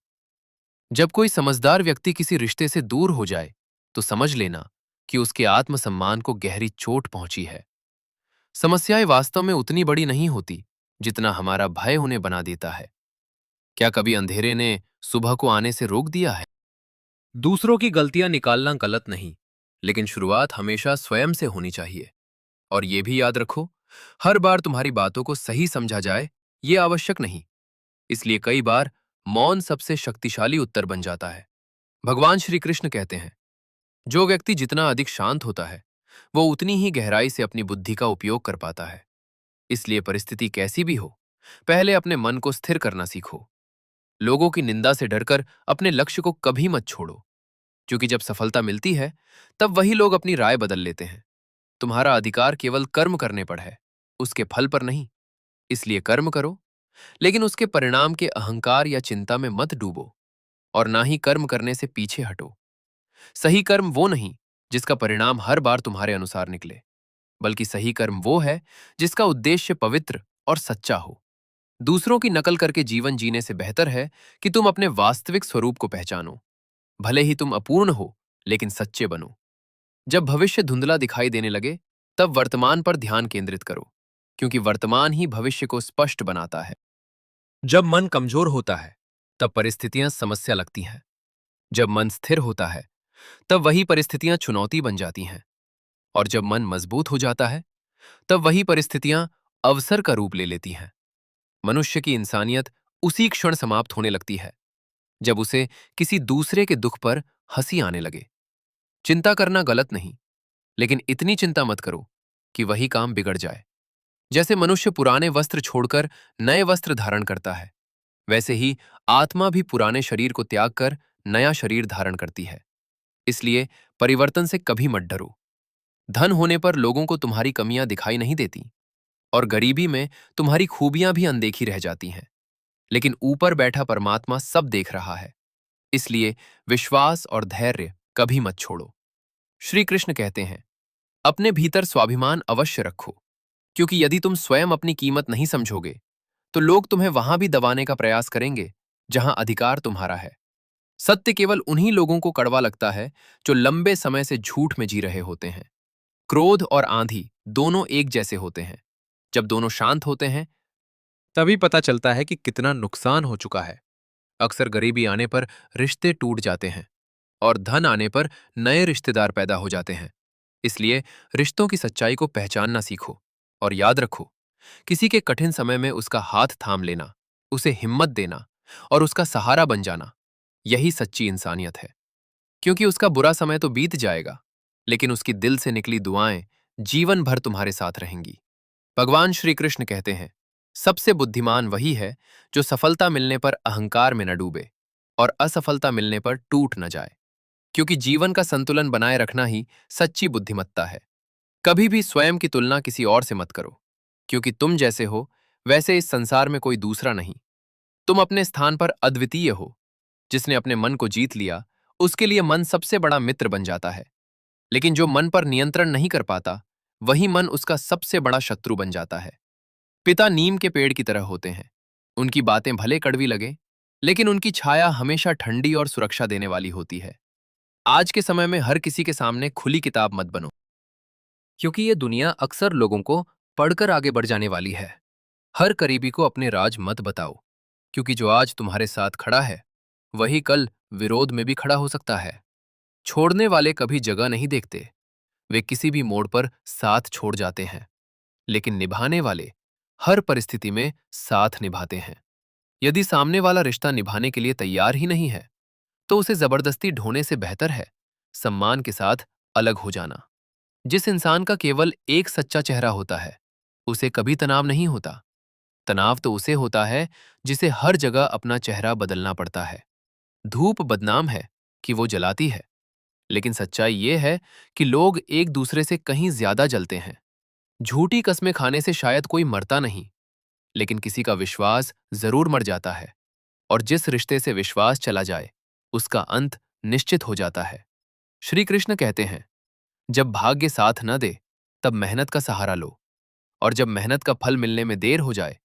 जब कोई समझदार व्यक्ति किसी रिश्ते से दूर हो जाए, तो समझ लेना कि उसके आत्मसम्मान को गहरी चोट पहुंची है। समस्याएं वास्तव में उतनी बड़ी नहीं होती जितना हमारा भय उन्हें बना देता है। क्या कभी अंधेरे ने सुबह को आने से रोक दिया है? दूसरों की गलतियां निकालना गलत नहीं, लेकिन शुरुआत हमेशा स्वयं से होनी चाहिए। और ये भी याद रखो, हर बार तुम्हारी बातों को सही समझा जाए ये आवश्यक नहीं, इसलिए कई बार मौन सबसे शक्तिशाली उत्तर बन जाता है। भगवान श्री कृष्ण कहते हैं, जो व्यक्ति जितना अधिक शांत होता है, वो उतनी ही गहराई से अपनी बुद्धि का उपयोग कर पाता है। इसलिए परिस्थिति कैसी भी हो, पहले अपने मन को स्थिर करना सीखो। लोगों की निंदा से डरकर अपने लक्ष्य को कभी मत छोड़ो, क्योंकि जब सफलता मिलती है, तब वही लोग अपनी राय बदल लेते हैं। तुम्हारा अधिकार केवल कर्म करने पर है, उसके फल पर नहीं। इसलिए कर्म करो, लेकिन उसके परिणाम के अहंकार या चिंता में मत डूबो, और ना ही कर्म करने से पीछे हटो। सही कर्म वो नहीं जिसका परिणाम हर बार तुम्हारे अनुसार निकले, बल्कि सही कर्म वो है जिसका उद्देश्य पवित्र और सच्चा हो। दूसरों की नकल करके जीवन जीने से बेहतर है कि तुम अपने वास्तविक स्वरूप को पहचानो। भले ही तुम अपूर्ण हो, लेकिन सच्चे बनो। जब भविष्य धुंधला दिखाई देने लगे, तब वर्तमान पर ध्यान केंद्रित करो, क्योंकि वर्तमान ही भविष्य को स्पष्ट बनाता है। जब मन कमजोर होता है, तब परिस्थितियां समस्या लगती हैं। जब मन स्थिर होता है, तब वही परिस्थितियां चुनौती बन जाती हैं। और जब मन मजबूत हो जाता है, तब वही परिस्थितियां अवसर का रूप ले लेती हैं। मनुष्य की इंसानियत उसी क्षण समाप्त होने लगती है जब उसे किसी दूसरे के दुख पर हंसी आने लगे। चिंता करना गलत नहीं, लेकिन इतनी चिंता मत करो कि वही काम बिगड़ जाए। जैसे मनुष्य पुराने वस्त्र छोड़कर नए वस्त्र धारण करता है, वैसे ही आत्मा भी पुराने शरीर को त्याग कर नया शरीर धारण करती है। इसलिए परिवर्तन से कभी मत डरो। धन होने पर लोगों को तुम्हारी कमियां दिखाई नहीं देती, और गरीबी में तुम्हारी खूबियां भी अनदेखी रह जाती हैं। लेकिन ऊपर बैठा परमात्मा सब देख रहा है, इसलिए विश्वास और धैर्य कभी मत छोड़ो। श्री कृष्ण कहते हैं, अपने भीतर स्वाभिमान अवश्य रखो, क्योंकि यदि तुम स्वयं अपनी कीमत नहीं समझोगे, तो लोग तुम्हें वहां भी दबाने का प्रयास करेंगे जहां अधिकार तुम्हारा है। सत्य केवल उन्हीं लोगों को कड़वा लगता है जो लंबे समय से झूठ में जी रहे होते हैं। क्रोध और आंधी दोनों एक जैसे होते हैं। जब दोनों शांत होते हैं, तभी पता चलता है कि कितना नुकसान हो चुका है। अक्सर गरीबी आने पर रिश्ते टूट जाते हैं, और धन आने पर नए रिश्तेदार पैदा हो जाते हैं। इसलिए रिश्तों की सच्चाई को पहचानना सीखो और याद रखो, किसी के कठिन समय में उसका हाथ थाम लेना, उसे हिम्मत देना और उसका सहारा बन जाना, यही सच्ची इंसानियत है। क्योंकि उसका बुरा समय तो बीत जाएगा, लेकिन उसकी दिल से निकली दुआएं जीवन भर तुम्हारे साथ रहेंगी। भगवान श्री कृष्ण कहते हैं, सबसे बुद्धिमान वही है जो सफलता मिलने पर अहंकार में न डूबे और असफलता मिलने पर टूट न जाए। क्योंकि जीवन का संतुलन बनाए रखना ही सच्ची बुद्धिमत्ता है। कभी भी स्वयं की तुलना किसी और से मत करो, क्योंकि तुम जैसे हो वैसे इस संसार में कोई दूसरा नहीं। तुम अपने स्थान पर अद्वितीय हो। जिसने अपने मन को जीत लिया, उसके लिए मन सबसे बड़ा मित्र बन जाता है। लेकिन जो मन पर नियंत्रण नहीं कर पाता, वही मन उसका सबसे बड़ा शत्रु बन जाता है। पिता नीम के पेड़ की तरह होते हैं। उनकी बातें भले कड़वी लगे, लेकिन उनकी छाया हमेशा ठंडी और सुरक्षा देने वाली होती है। आज के समय में हर किसी के सामने खुली किताब मत बनो, क्योंकि ये दुनिया अक्सर लोगों को पढ़कर आगे बढ़ जाने वाली है। हर करीबी को अपने राज मत बताओ, क्योंकि जो आज तुम्हारे साथ खड़ा है, वही कल विरोध में भी खड़ा हो सकता है। छोड़ने वाले कभी जगह नहीं देखते, वे किसी भी मोड़ पर साथ छोड़ जाते हैं। लेकिन निभाने वाले हर परिस्थिति में साथ निभाते हैं। यदि सामने वाला रिश्ता निभाने के लिए तैयार ही नहीं है, तो उसे जबरदस्ती ढोने से बेहतर है सम्मान के साथ अलग हो जाना। जिस इंसान का केवल एक सच्चा चेहरा होता है, उसे कभी तनाव नहीं होता। तनाव तो उसे होता है जिसे हर जगह अपना चेहरा बदलना पड़ता है। धूप बदनाम है कि वो जलाती है, लेकिन सच्चाई ये है कि लोग एक दूसरे से कहीं ज्यादा जलते हैं। झूठी कस्में खाने से शायद कोई मरता नहीं, लेकिन किसी का विश्वास जरूर मर जाता है। और जिस रिश्ते से विश्वास चला जाए, उसका अंत निश्चित हो जाता है। श्री कृष्ण कहते हैं, जब भाग्य साथ न दे, तब मेहनत का सहारा लो, और जब मेहनत का फल मिलने में देर हो जाए,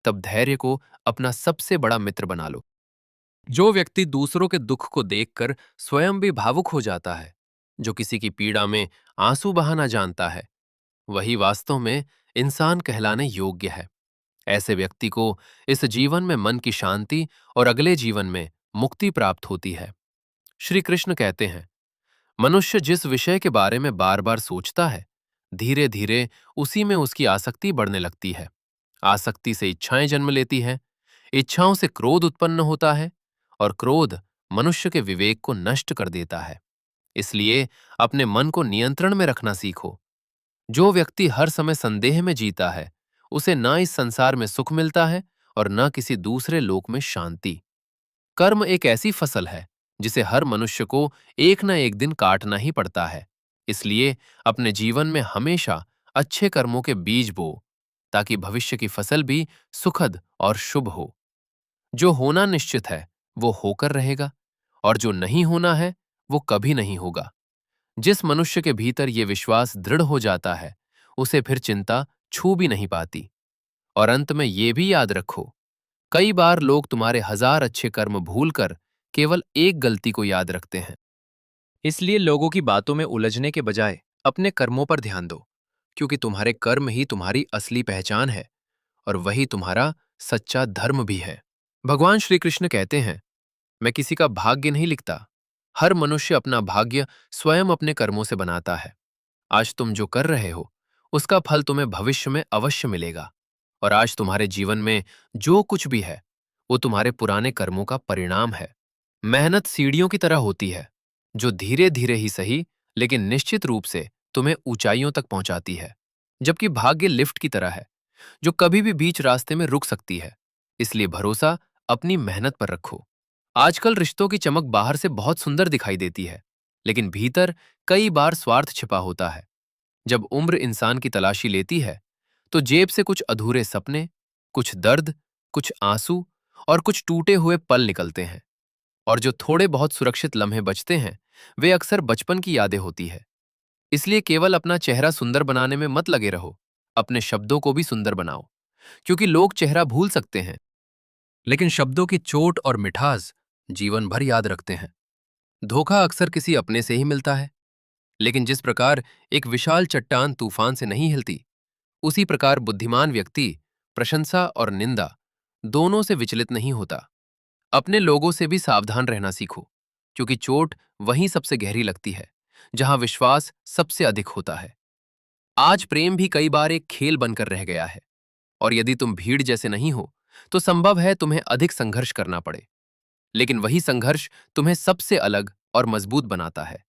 तब धैर्य को अपना सबसे बड़ा मित्र बना लो। जो व्यक्ति दूसरों के दुख को देखकर स्वयं भी भावुक हो जाता है, जो किसी की पीड़ा में आंसू बहाना जानता है, वही वास्तव में इंसान कहलाने योग्य है। ऐसे व्यक्ति को इस जीवन में मन की शांति और अगले जीवन में मुक्ति प्राप्त होती है। श्री कृष्ण कहते हैं, मनुष्य जिस विषय के बारे में बार बार सोचता है, धीरे धीरे उसी में उसकी आसक्ति बढ़ने लगती है। आसक्ति से इच्छाएं जन्म लेती हैं, इच्छाओं से क्रोध उत्पन्न होता है, और क्रोध मनुष्य के विवेक को नष्ट कर देता है। इसलिए अपने मन को नियंत्रण में रखना सीखो। जो व्यक्ति हर समय संदेह में जीता है, उसे न इस संसार में सुख मिलता है और न किसी दूसरे लोक में शांति। कर्म एक ऐसी फसल है जिसे हर मनुष्य को एक न एक दिन काटना ही पड़ता है। इसलिए अपने जीवन में हमेशा अच्छे कर्मों के बीज बो, ताकि भविष्य की फसल भी सुखद और शुभ हो। जो होना निश्चित है वो होकर रहेगा, और जो नहीं होना है वो कभी नहीं होगा। जिस मनुष्य के भीतर ये विश्वास दृढ़ हो जाता है, उसे फिर चिंता छू भी नहीं पाती। और अंत में ये भी याद रखो, कई बार लोग तुम्हारे हजार अच्छे कर्म भूलकर केवल एक गलती को याद रखते हैं। इसलिए लोगों की बातों में उलझने के बजाय अपने कर्मों पर ध्यान दो, क्योंकि तुम्हारे कर्म ही तुम्हारी असली पहचान है, और वही तुम्हारा सच्चा धर्म भी है। भगवान श्री कृष्ण कहते हैं, मैं किसी का भाग्य नहीं लिखता। हर मनुष्य अपना भाग्य स्वयं अपने कर्मों से बनाता है। आज तुम जो कर रहे हो, उसका फल तुम्हें भविष्य में अवश्य मिलेगा। और आज तुम्हारे जीवन में जो कुछ भी है, वो तुम्हारे पुराने कर्मों का परिणाम है। मेहनत सीढ़ियों की तरह होती है, जो धीरे धीरे ही सही, लेकिन निश्चित रूप से तुम्हें ऊंचाइयों तक पहुंचाती है। जबकि भाग्य लिफ्ट की तरह है, जो कभी भी बीच रास्ते में रुक सकती है। इसलिए भरोसा अपनी मेहनत पर रखो। आजकल रिश्तों की चमक बाहर से बहुत सुंदर दिखाई देती है, लेकिन भीतर कई बार स्वार्थ छिपा होता है। जब उम्र इंसान की तलाशी लेती है, तो जेब से कुछ अधूरे सपने, कुछ दर्द, कुछ आंसू और कुछ टूटे हुए पल निकलते हैं। और जो थोड़े बहुत सुरक्षित लम्हे बचते हैं, वे अक्सर बचपन की यादें होती है। इसलिए केवल अपना चेहरा सुंदर बनाने में मत लगे रहो, अपने शब्दों को भी सुंदर बनाओ। क्योंकि लोग चेहरा भूल सकते हैं, लेकिन शब्दों की चोट और मिठास जीवन भर याद रखते हैं। धोखा अक्सर किसी अपने से ही मिलता है, लेकिन जिस प्रकार एक विशाल चट्टान तूफान से नहीं हिलती, उसी प्रकार बुद्धिमान व्यक्ति प्रशंसा और निंदा दोनों से विचलित नहीं होता। अपने लोगों से भी सावधान रहना सीखो, क्योंकि चोट वहीं सबसे गहरी लगती है, जहां विश्वास सबसे अधिक होता है। आज प्रेम भी कई बार एक खेल बनकर रह गया है, और यदि तुम भीड़ जैसे नहीं हो, तो संभव है तुम्हें अधिक संघर्ष करना पड़े। लेकिन वही संघर्ष तुम्हें सबसे अलग और मजबूत बनाता है।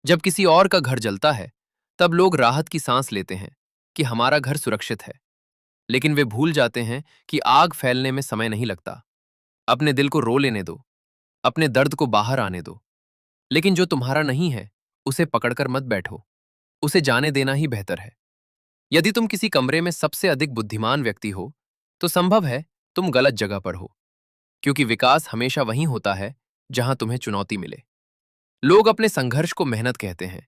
जब किसी और का घर जलता है, तब लोग राहत की सांस लेते हैं कि हमारा घर सुरक्षित है। लेकिन वे भूल जाते हैं कि आग फैलने में समय नहीं लगता। अपने दिल को रो लेने दो, अपने दर्द को बाहर आने दो। लेकिन जो तुम्हारा नहीं है, उसे पकड़कर मत बैठो, उसे जाने देना ही बेहतर है। यदि तुम किसी कमरे में सबसे अधिक बुद्धिमान व्यक्ति हो, तो संभव है तुम गलत जगह पर हो, क्योंकि विकास हमेशा वहीं होता है जहां तुम्हें चुनौती मिले। लोग अपने संघर्ष को मेहनत कहते हैं,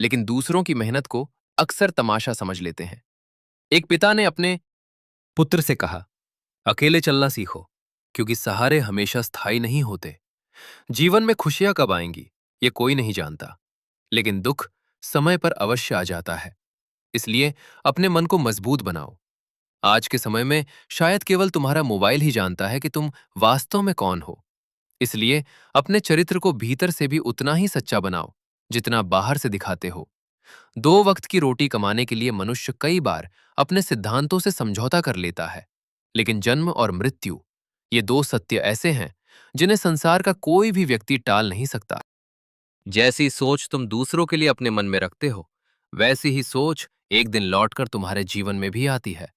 लेकिन दूसरों की मेहनत को अक्सर तमाशा समझ लेते हैं। एक पिता ने अपने पुत्र से कहा, अकेले चलना सीखो, क्योंकि सहारे हमेशा स्थायी नहीं होते। जीवन में खुशियां कब आएंगी, ये कोई नहीं जानता, लेकिन दुख समय पर अवश्य आ जाता है। इसलिए अपने मन को मजबूत बनाओ। आज के समय में शायद केवल तुम्हारा मोबाइल ही जानता है कि तुम वास्तव में कौन हो। इसलिए अपने चरित्र को भीतर से भी उतना ही सच्चा बनाओ जितना बाहर से दिखाते हो। दो वक्त की रोटी कमाने के लिए मनुष्य कई बार अपने सिद्धांतों से समझौता कर लेता है, लेकिन जन्म और मृत्यु, ये दो सत्य ऐसे हैं जिन्हें संसार का कोई भी व्यक्ति टाल नहीं सकता। जैसी सोच तुम दूसरों के लिए अपने मन में रखते हो, वैसी ही सोच एक दिन लौटकर तुम्हारे जीवन में भी आती है।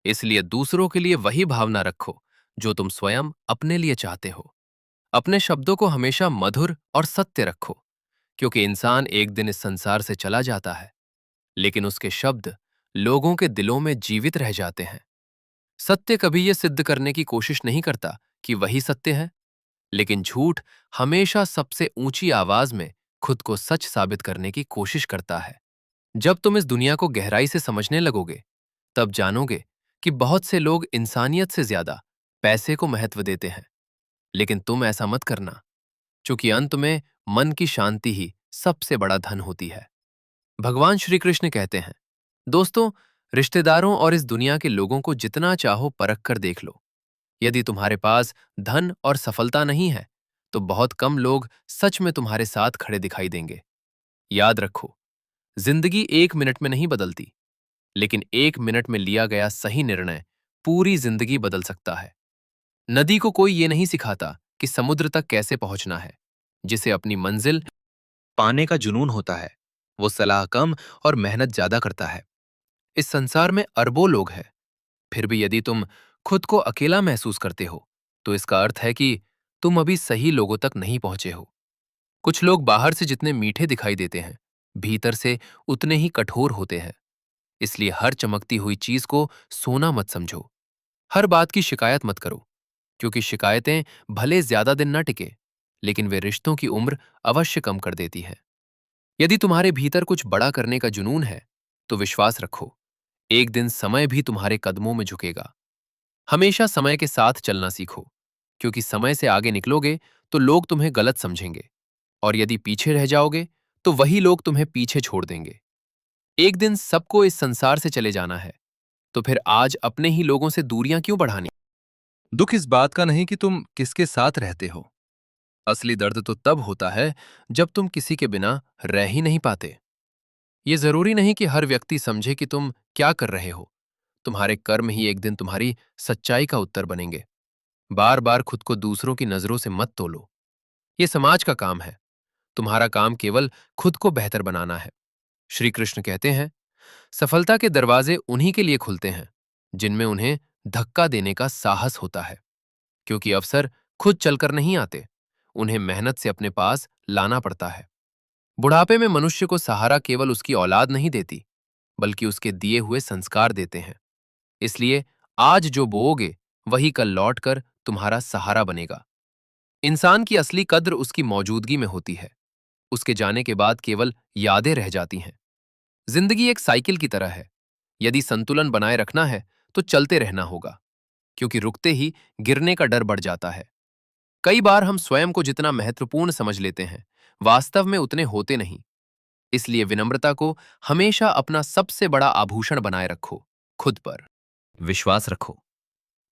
इसलिए दूसरों के लिए वही भावना रखो जो तुम स्वयं अपने लिए चाहते हो। अपने शब्दों को हमेशा मधुर और सत्य रखो, क्योंकि इंसान एक दिन इस संसार से चला जाता है, लेकिन उसके शब्द लोगों के दिलों में जीवित रह जाते हैं। सत्य कभी यह सिद्ध करने की कोशिश नहीं करता कि वही सत्य है, लेकिन झूठ हमेशा सबसे ऊंची आवाज में खुद को सच साबित करने की कोशिश करता है। जब तुम इस दुनिया को गहराई से समझने लगोगे, तब जानोगे कि बहुत से लोग इंसानियत से ज्यादा पैसे को महत्व देते हैं। लेकिन तुम ऐसा मत करना, क्योंकि अंत में मन की शांति ही सबसे बड़ा धन होती है। भगवान श्री कृष्ण कहते हैं, दोस्तों, रिश्तेदारों और इस दुनिया के लोगों को जितना चाहो परख कर देख लो। यदि तुम्हारे पास धन और सफलता नहीं है, तो बहुत कम लोग सच में तुम्हारे साथ खड़े दिखाई देंगे। याद रखो, जिंदगी एक मिनट में नहीं बदलती, लेकिन एक मिनट में लिया गया सही निर्णय पूरी जिंदगी बदल सकता है। नदी को कोई ये नहीं सिखाता कि समुद्र तक कैसे पहुंचना है। जिसे अपनी मंजिल पाने का जुनून होता है, वो सलाह कम और मेहनत ज्यादा करता है। इस संसार में अरबों लोग हैं, फिर भी यदि तुम खुद को अकेला महसूस करते हो, तो इसका अर्थ है कि तुम अभी सही लोगों तक नहीं पहुंचे हो। कुछ लोग बाहर से जितने मीठे दिखाई देते हैं, भीतर से उतने ही कठोर होते हैं। इसलिए हर चमकती हुई चीज को सोना मत समझो। हर बात की शिकायत मत करो, क्योंकि शिकायतें भले ज्यादा दिन न टिके, लेकिन वे रिश्तों की उम्र अवश्य कम कर देती हैं। यदि तुम्हारे भीतर कुछ बड़ा करने का जुनून है, तो विश्वास रखो, एक दिन समय भी तुम्हारे कदमों में झुकेगा। हमेशा समय के साथ चलना सीखो, क्योंकि समय से आगे निकलोगे तो लोग तुम्हें गलत समझेंगे, और यदि पीछे रह जाओगे तो वही लोग तुम्हें पीछे छोड़ देंगे। एक दिन सबको इस संसार से चले जाना है, तो फिर आज अपने ही लोगों से दूरियां क्यों बढ़ानी। दुख इस बात का नहीं कि तुम किसके साथ रहते हो। असली दर्द तो तब होता है जब तुम किसी के बिना रह ही नहीं पाते। ये जरूरी नहीं कि हर व्यक्ति समझे कि तुम क्या कर रहे हो। तुम्हारे कर्म ही एक दिन तुम्हारी सच्चाई का उत्तर बनेंगे। बार बार खुद को दूसरों की नजरों से मत तोलो। ये समाज का काम है, तुम्हारा काम केवल खुद को बेहतर बनाना है। श्री कृष्ण कहते हैं, सफलता के दरवाजे उन्हीं के लिए खुलते हैं जिनमें उन्हें धक्का देने का साहस होता है, क्योंकि अवसर खुद चलकर नहीं आते, उन्हें मेहनत से अपने पास लाना पड़ता है। बुढ़ापे में मनुष्य को सहारा केवल उसकी औलाद नहीं देती, बल्कि उसके दिए हुए संस्कार देते हैं। इसलिए आज जो बोओगे, वही कल लौटकर तुम्हारा सहारा बनेगा। इंसान की असली कद्र उसकी मौजूदगी में होती है, उसके जाने के बाद केवल यादें रह जाती हैं। जिंदगी एक साइकिल की तरह है, यदि संतुलन बनाए रखना है तो चलते रहना होगा, क्योंकि रुकते ही गिरने का डर बढ़ जाता है। कई बार हम स्वयं को जितना महत्वपूर्ण समझ लेते हैं, वास्तव में उतने होते नहीं। इसलिए विनम्रता को हमेशा अपना सबसे बड़ा आभूषण बनाए रखो। खुद पर विश्वास रखो,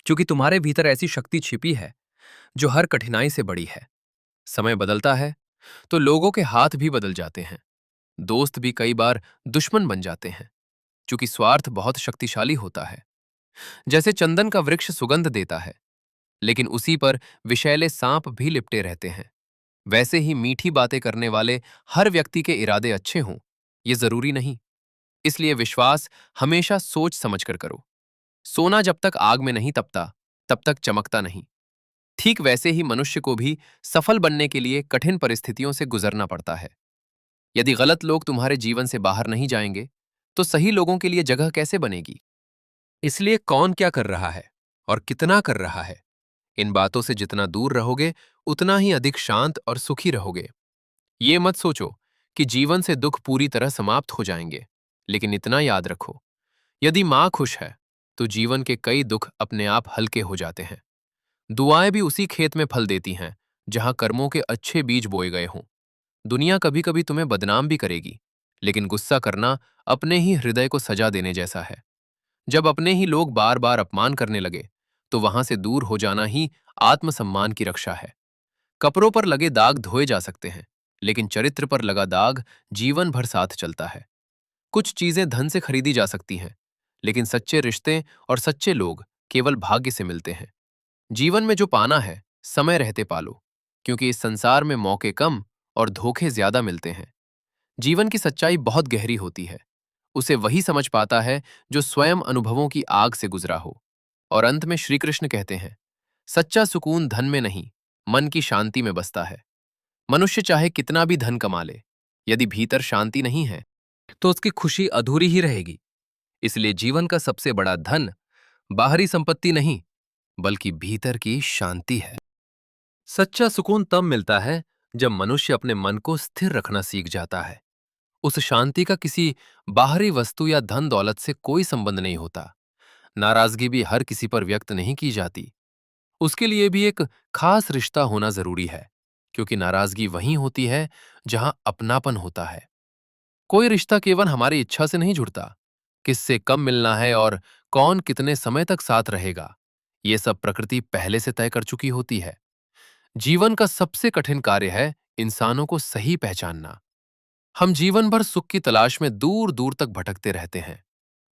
क्योंकि तुम्हारे भीतर ऐसी शक्ति छिपी है जो हर कठिनाई से बड़ी है। समय बदलता है तो लोगों के हाथ भी बदल जाते हैं, दोस्त भी कई बार दुश्मन बन जाते हैं, क्योंकि स्वार्थ बहुत शक्तिशाली होता है। जैसे चंदन का वृक्ष सुगंध देता है, लेकिन उसी पर विषैले सांप भी लिपटे रहते हैं। वैसे ही मीठी बातें करने वाले हर व्यक्ति के इरादे अच्छे हों, ये जरूरी नहीं। इसलिए विश्वास हमेशा सोच समझकर करो। सोना जब तक आग में नहीं तपता, तब तक चमकता नहीं। ठीक वैसे ही मनुष्य को भी सफल बनने के लिए कठिन परिस्थितियों से गुजरना पड़ता है। यदि गलत लोग तुम्हारे जीवन से बाहर नहीं जाएंगे, तो सही लोगों के लिए जगह कैसे बनेगी? इसलिए कौन क्या कर रहा है और कितना कर रहा है, इन बातों से जितना दूर रहोगे, उतना ही अधिक शांत और सुखी रहोगे। ये मत सोचो कि जीवन से दुख पूरी तरह समाप्त हो जाएंगे, लेकिन इतना याद रखो, यदि मां खुश है, तो जीवन के कई दुख अपने आप हल्के हो जाते हैं। दुआएं भी उसी खेत में फल देती हैं, जहां कर्मों के अच्छे बीज बोए गए हों। दुनिया कभी कभी तुम्हें बदनाम भी करेगी, लेकिन गुस्सा करना अपने ही हृदय को सजा देने जैसा है। जब अपने ही लोग बार बार अपमान करने लगे, तो वहां से दूर हो जाना ही आत्मसम्मान की रक्षा है। कपड़ों पर लगे दाग धोए जा सकते हैं, लेकिन चरित्र पर लगा दाग जीवन भर साथ चलता है। कुछ चीजें धन से खरीदी जा सकती हैं, लेकिन सच्चे रिश्ते और सच्चे लोग केवल भाग्य से मिलते हैं। जीवन में जो पाना है, समय रहते पालो, क्योंकि इस संसार में मौके कम और धोखे ज्यादा मिलते हैं। जीवन की सच्चाई बहुत गहरी होती है। उसे वही समझ पाता है जो स्वयं अनुभवों की आग से गुजरा हो। और अंत में श्री कृष्ण कहते हैं, सच्चा सुकून धन में नहीं, मन की शांति में बसता है। मनुष्य चाहे कितना भी धन कमा ले, यदि भीतर शांति नहीं है, तो उसकी खुशी अधूरी ही रहेगी। इसलिए जीवन का सबसे बड़ा धन बाहरी संपत्ति नहीं, बल्कि भीतर की शांति है। सच्चा सुकून तब मिलता है जब मनुष्य अपने मन को स्थिर रखना सीख जाता है। उस शांति का किसी बाहरी वस्तु या धन दौलत से कोई संबंध नहीं होता। नाराजगी भी हर किसी पर व्यक्त नहीं की जाती। उसके लिए भी एक खास रिश्ता होना जरूरी है, क्योंकि नाराजगी वहीं होती है जहां अपनापन होता है। कोई रिश्ता केवल हमारी इच्छा से नहीं जुड़ता। किससे कब मिलना है और कौन कितने समय तक साथ रहेगा, ये सब प्रकृति पहले से तय कर चुकी होती है। जीवन का सबसे कठिन कार्य है इंसानों को सही पहचानना। हम जीवन भर सुख की तलाश में दूर दूर तक भटकते रहते हैं।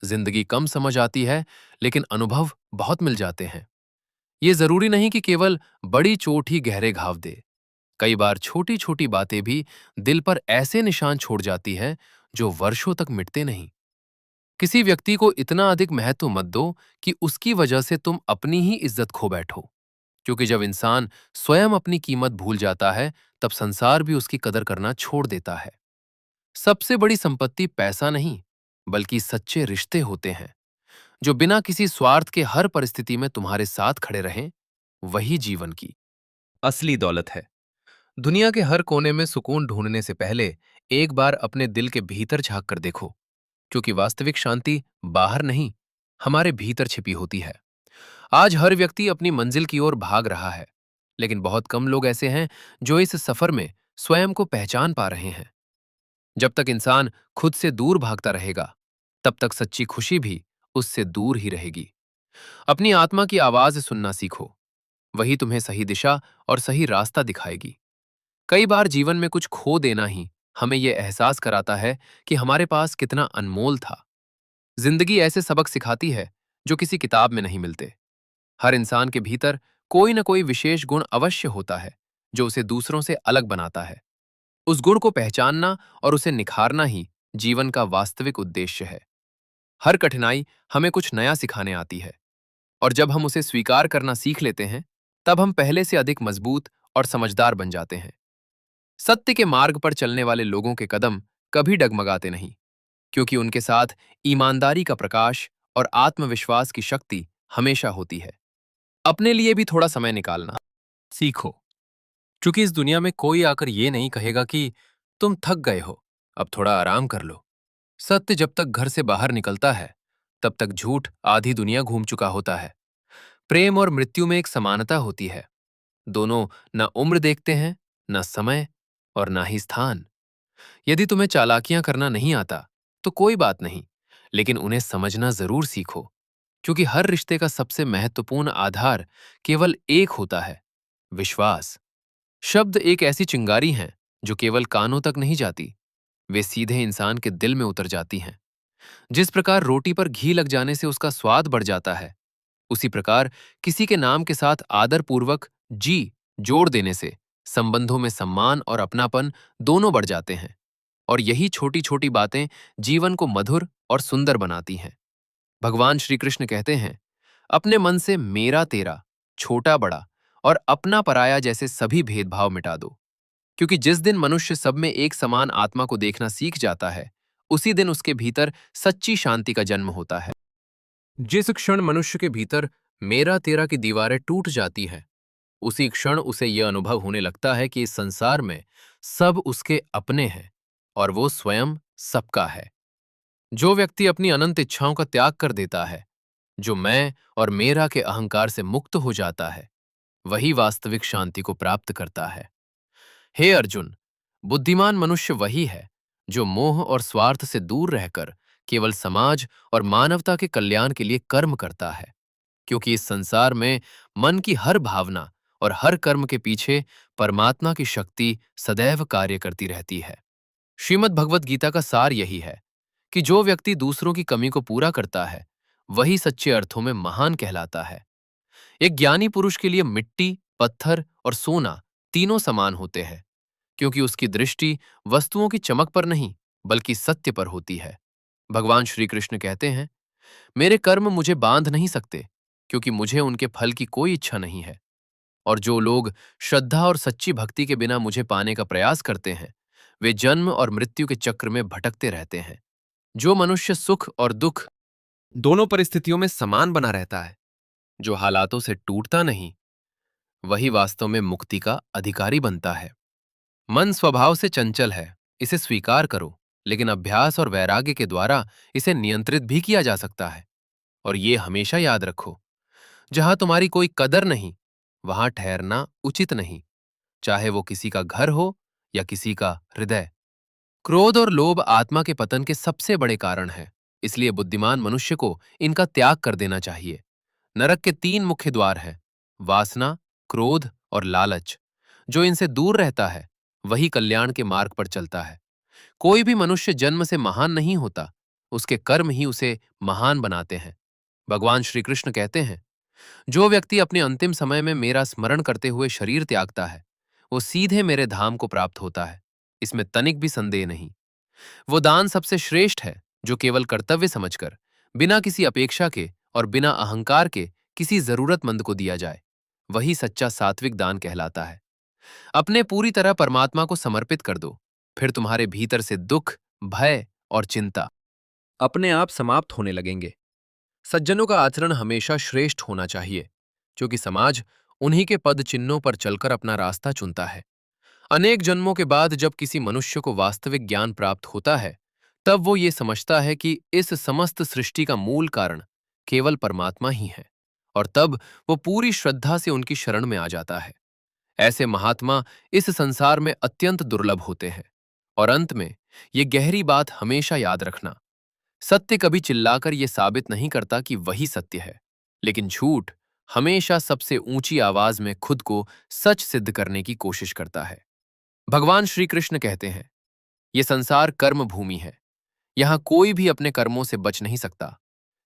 जिंदगी कम समझ आती है, लेकिन अनुभव बहुत मिल जाते हैं। ये जरूरी नहीं कि केवल बड़ी चोट ही गहरे घाव दे। कई बार छोटी छोटी बातें भी दिल पर ऐसे निशान छोड़ जाती हैं जो वर्षों तक मिटते नहीं। किसी व्यक्ति को इतना अधिक महत्व मत दो कि उसकी वजह से तुम अपनी ही इज्जत खो बैठो, क्योंकि जब इंसान स्वयं अपनी कीमत भूल जाता है, तब संसार भी उसकी कदर करना छोड़ देता है। सबसे बड़ी संपत्ति पैसा नहीं, बल्कि सच्चे रिश्ते होते हैं, जो बिना किसी स्वार्थ के हर परिस्थिति में तुम्हारे साथ खड़े रहें। वही जीवन की असली दौलत है। दुनिया के हर कोने में सुकून ढूंढने से पहले एक बार अपने दिल के भीतर झांक कर देखो, क्योंकि वास्तविक शांति बाहर नहीं, हमारे भीतर छिपी होती है। आज हर व्यक्ति अपनी मंजिल की ओर भाग रहा है, लेकिन बहुत कम लोग ऐसे हैं जो इस सफर में स्वयं को पहचान पा रहे हैं। जब तक इंसान खुद से दूर भागता रहेगा, तब तक सच्ची खुशी भी उससे दूर ही रहेगी। अपनी आत्मा की आवाज सुनना सीखो, वही तुम्हें सही दिशा और सही रास्ता दिखाएगी। कई बार जीवन में कुछ खो देना ही हमें यह एहसास कराता है कि हमारे पास कितना अनमोल था। जिंदगी ऐसे सबक सिखाती है जो किसी किताब में नहीं मिलते। हर इंसान के भीतर कोई न कोई विशेष गुण अवश्य होता है, जो उसे दूसरों से अलग बनाता है। उस गुण को पहचानना और उसे निखारना ही जीवन का वास्तविक उद्देश्य है। हर कठिनाई हमें कुछ नया सिखाने आती है, और जब हम उसे स्वीकार करना सीख लेते हैं, तब हम पहले से अधिक मजबूत और समझदार बन जाते हैं। सत्य के मार्ग पर चलने वाले लोगों के कदम कभी डगमगाते नहीं, क्योंकि उनके साथ ईमानदारी का प्रकाश और आत्मविश्वास की शक्ति हमेशा होती है। अपने लिए भी थोड़ा समय निकालना सीखो, क्योंकि इस दुनिया में कोई आकर ये नहीं कहेगा कि तुम थक गए हो, अब थोड़ा आराम कर लो। सत्य जब तक घर से बाहर निकलता है, तब तक झूठ आधी दुनिया घूम चुका होता है। प्रेम और मृत्यु में एक समानता होती है। दोनों न उम्र देखते हैं, न समय, और न ही स्थान। यदि तुम्हें चालाकियां करना नहीं आता, तो कोई बात नहीं, लेकिन उन्हें समझना जरूर सीखो, क्योंकि हर रिश्ते का सबसे महत्वपूर्ण आधार केवल एक होता है, विश्वास। शब्द एक ऐसी चिंगारी है जो केवल कानों तक नहीं जाती, वे सीधे इंसान के दिल में उतर जाती हैं। जिस प्रकार रोटी पर घी लग जाने से उसका स्वाद बढ़ जाता है, उसी प्रकार किसी के नाम के साथ आदरपूर्वक जी जोड़ देने से संबंधों में सम्मान और अपनापन दोनों बढ़ जाते हैं। और यही छोटी छोटी बातें जीवन को मधुर और सुंदर बनाती हैं। भगवान श्री कृष्ण कहते हैं, अपने मन से मेरा तेरा, छोटा बड़ा और अपना पराया जैसे सभी भेदभाव मिटा दो। क्योंकि जिस दिन मनुष्य सब में एक समान आत्मा को देखना सीख जाता है, उसी दिन उसके भीतर सच्ची शांति का जन्म होता है। जिस क्षण मनुष्य के भीतर मेरा तेरा की दीवारें टूट जाती हैं, उसी क्षण उसे यह अनुभव होने लगता है कि इस संसार में सब उसके अपने हैं और वो स्वयं सबका है। जो व्यक्ति अपनी अनंत इच्छाओं का त्याग कर देता है, जो मैं और मेरा के अहंकार से मुक्त हो जाता है, वही वास्तविक शांति को प्राप्त करता है। हे अर्जुन, बुद्धिमान मनुष्य वही है जो मोह और स्वार्थ से दूर रहकर केवल समाज और मानवता के कल्याण के लिए कर्म करता है। क्योंकि इस संसार में मन की हर भावना और हर कर्म के पीछे परमात्मा की शक्ति सदैव कार्य करती रहती है। श्रीमद् भगवत गीता का सार यही है कि जो व्यक्ति दूसरों की कमी को पूरा करता है, वही सच्चे अर्थों में महान कहलाता है। एक ज्ञानी पुरुष के लिए मिट्टी, पत्थर और सोना तीनों समान होते हैं, क्योंकि उसकी दृष्टि वस्तुओं की चमक पर नहीं, बल्कि सत्य पर होती है। भगवान श्री कृष्ण कहते हैं, मेरे कर्म मुझे बांध नहीं सकते, क्योंकि मुझे उनके फल की कोई इच्छा नहीं है। और जो लोग श्रद्धा और सच्ची भक्ति के बिना मुझे पाने का प्रयास करते हैं, वे जन्म और मृत्यु के चक्र में भटकते रहते हैं। जो मनुष्य सुख और दुख दोनों परिस्थितियों में समान बना रहता है, जो हालातों से टूटता नहीं, वही वास्तव में मुक्ति का अधिकारी बनता है। मन स्वभाव से चंचल है, इसे स्वीकार करो, लेकिन अभ्यास और वैराग्य के द्वारा इसे नियंत्रित भी किया जा सकता है। और ये हमेशा याद रखो, जहां तुम्हारी कोई कदर नहीं, वहां ठहरना उचित नहीं, चाहे वो किसी का घर हो या किसी का हृदय। क्रोध और लोभ आत्मा के पतन के सबसे बड़े कारण हैं, इसलिए बुद्धिमान मनुष्य को इनका त्याग कर देना चाहिए। नरक के तीन मुख्य द्वार हैं, वासना, क्रोध और लालच। जो इनसे दूर रहता है, वही कल्याण के मार्ग पर चलता है। कोई भी मनुष्य जन्म से महान नहीं होता, उसके कर्म ही उसे महान बनाते हैं। भगवान श्री कृष्ण कहते हैं, जो व्यक्ति अपने अंतिम समय में मेरा स्मरण करते हुए शरीर त्यागता है, वो सीधे मेरे धाम को प्राप्त होता है। इसमें तनिक भी संदेह नहीं। वो दान सबसे श्रेष्ठ है, जो केवल कर्तव्य समझकर, बिना किसी अपेक्षा के और बिना अहंकार के किसी जरूरतमंद को दिया जाए। वही सच्चा सात्विक दान कहलाता है। अपने पूरी तरह परमात्मा को समर्पित कर दो, फिर तुम्हारे भीतर से दुख, भय और चिंता अपने आप समाप्त होने लगेंगे। सज्जनों का आचरण हमेशा श्रेष्ठ होना चाहिए, क्योंकि समाज उन्हीं के पद चिन्हों पर चलकर अपना रास्ता चुनता है। अनेक जन्मों के बाद जब किसी मनुष्य को वास्तविक ज्ञान प्राप्त होता है, तब वो ये समझता है कि इस समस्त सृष्टि का मूल कारण केवल परमात्मा ही है, और तब वो पूरी श्रद्धा से उनकी शरण में आ जाता है। ऐसे महात्मा इस संसार में अत्यंत दुर्लभ होते हैं। और अंत में ये गहरी बात हमेशा याद रखना, सत्य कभी चिल्लाकर यह साबित नहीं करता कि वही सत्य है, लेकिन झूठ हमेशा सबसे ऊंची आवाज में खुद को सच सिद्ध करने की कोशिश करता है। भगवान श्री कृष्ण कहते हैं, यह संसार कर्म भूमि है। यहां कोई भी अपने कर्मों से बच नहीं सकता,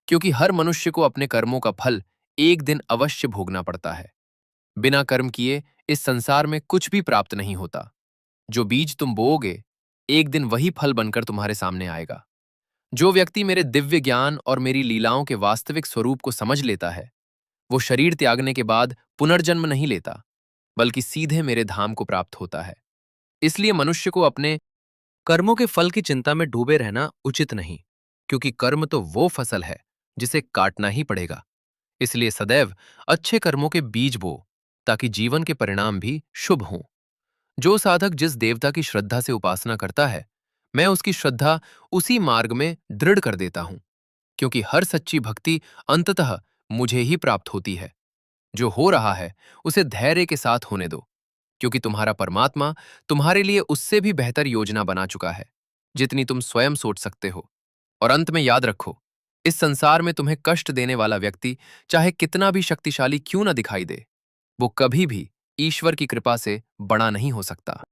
क्योंकि हर मनुष्य को अपने कर्मों का फल एक दिन अवश्य भोगना पड़ता है। बिना कर्म किए इस संसार में कुछ भी प्राप्त नहीं होता। जो बीज तुम बोओगे, एक दिन वही फल बनकर तुम्हारे सामने आएगा। जो व्यक्ति मेरे दिव्य ज्ञान और मेरी लीलाओं के वास्तविक स्वरूप को समझ लेता है, वो शरीर त्यागने के बाद पुनर्जन्म नहीं लेता, बल्कि सीधे मेरे धाम को प्राप्त होता है। इसलिए मनुष्य को अपने कर्मों के फल की चिंता में डूबे रहना उचित नहीं, क्योंकि कर्म तो वो फसल है जिसे काटना ही पड़ेगा। इसलिए सदैव अच्छे कर्मों के बीज बो, ताकि जीवन के परिणाम भी शुभ हों। जो साधक जिस देवता की श्रद्धा से उपासना करता है, मैं उसकी श्रद्धा उसी मार्ग में दृढ़ कर देता हूं, क्योंकि हर सच्ची भक्ति अंततः मुझे ही प्राप्त होती है। जो हो रहा है उसे धैर्य के साथ होने दो, क्योंकि तुम्हारा परमात्मा तुम्हारे लिए उससे भी बेहतर योजना बना चुका है, जितनी तुम स्वयं सोच सकते हो। और अंत में याद रखो, इस संसार में तुम्हें कष्ट देने वाला व्यक्ति चाहे कितना भी शक्तिशाली क्यों न दिखाई दे, वो कभी भी ईश्वर की कृपा से बड़ा नहीं हो सकता।